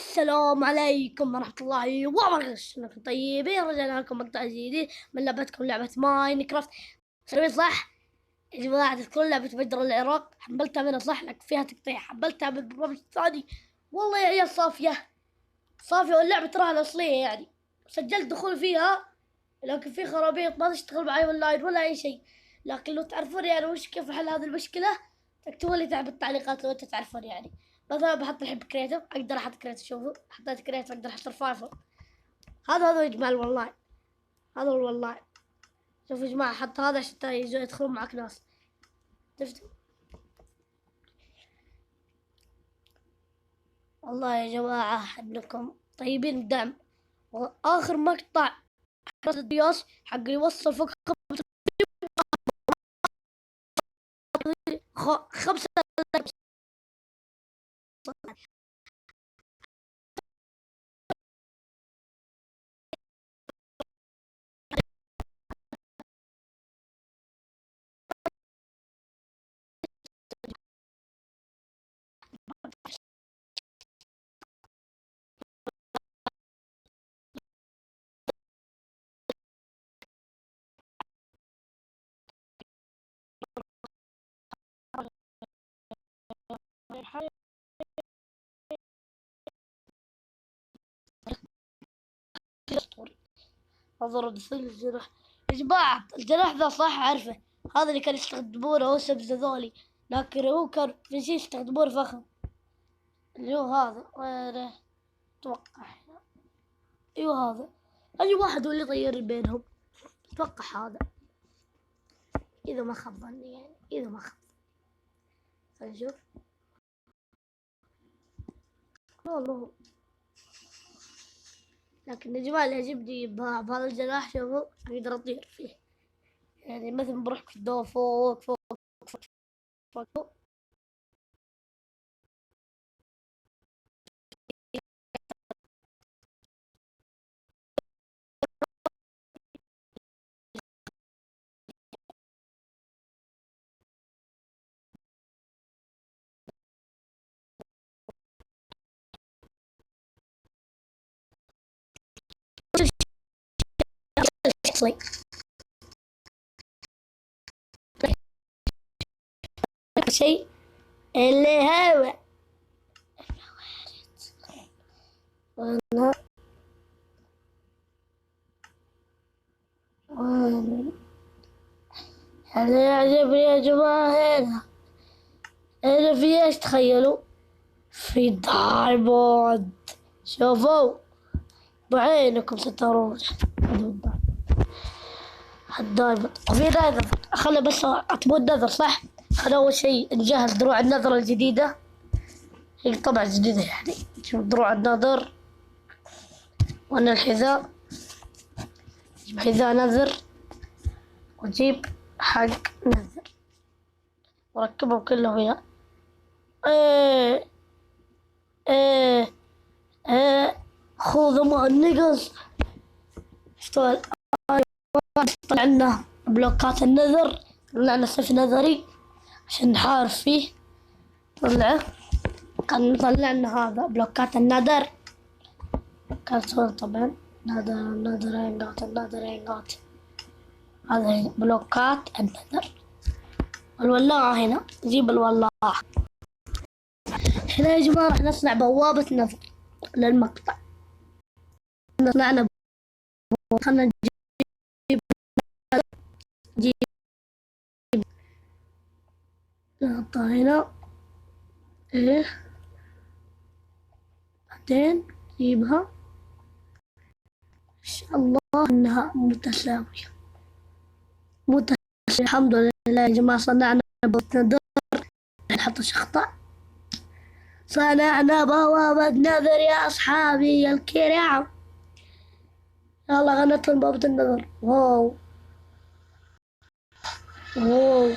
السلام عليكم ورحمة الله وبركاته. شلونكم طيبين؟ رجعنا لكم مقطع جديد من لعبتكم لعبة ماينكرافت. سوي صح يا جماعة؟ تذكرون لعبة بدر العراق؟ حملتها منها صح، لكن فيها تقطيع. حملتها من البرنامج الثاني. والله يا عيال صافية واللعبة تراها الأصلية يعني. سجلت دخول فيها، لكن في خرابيط ما تشتغل معي اونلاين ولا أي شيء. لكن لو تعرفون يعني وش كيف حل هذه المشكلة، تكتبوا لي تحت بالتعليقات لو انتم تعرفون يعني. مثلا بحط الحين كريتيف، اقدر احط كريتيف. شوفوا حطيت كريتيف، اقدر احط سرفايفل. هذا يا جماعه الاونلاين. هذا هو الاونلاين. شوفوا يا جماعه، حط هذا عشان يدخلون معك ناس. شفتوا؟ والله يا جماعه انكم طيبين الدعم. واخر مقطع الدياس حق اللي يوصل فوق 5. انظر الجناح يا جماعة، الجناح ذا صح أعرفه. هذا اللي كان يستخدمونه هو سبز ذولي، لكن هو كان في شيء يستخدمونه فخم اللي هو هذا. وين أتوقع هنا. أيوه هذا. أي واحد هو اللي يطير بينهم. أتوقع هذا، إذا ما خاب ظني يعني، إذا ما خاب. خلينا نشوف. والله لكن يا جماعة اللي يعجبني بهذا الجناح، شوفوا أقدر أطير فيه. يعني مثلا بروح كذا فوق فوق فوق فوق فوق. شيء اللي هو والله اللي يعجبني يا جماعة هنا في ايش؟ تخيلوا في دايموند. شوفوا بعينكم سترون الدايموند. وفي نذر. خلنا بس اطبوا النذر صح. خلنا اول شيء نجهز دروع النذر الجديدة. هي طبعا جديدة يعني. شوف دروع النذر. وانا الحذاء. جيب حذاء نذر وجيب حق نذر وركبهم كلهم هنا. ايه ايه ايه خوذة مع النقص. شفتوا؟ طلع لنا بلوكات النذر، طلع لنا سيف نذري عشان نحارب فيه. كان طلع لنا هذا بلوكات النذر. كان طبعا النذر. هذا بلوكات النذر. الولاعة هنا، نجيب الولاعة. هنا يا جماعة راح نصنع بوابة نذر للمقطع. صنعنا بوابة. خلنا نجيب نحطها هنا. ايه بعدين نجيبها ان شاء الله انها متساوية. الحمد لله يا جماعة صنعنا بوابة نذر. نحط شخطة. صنعنا بوابة نذر يا أصحابي الكرام. يلا غنت بوابة النذر. واو واو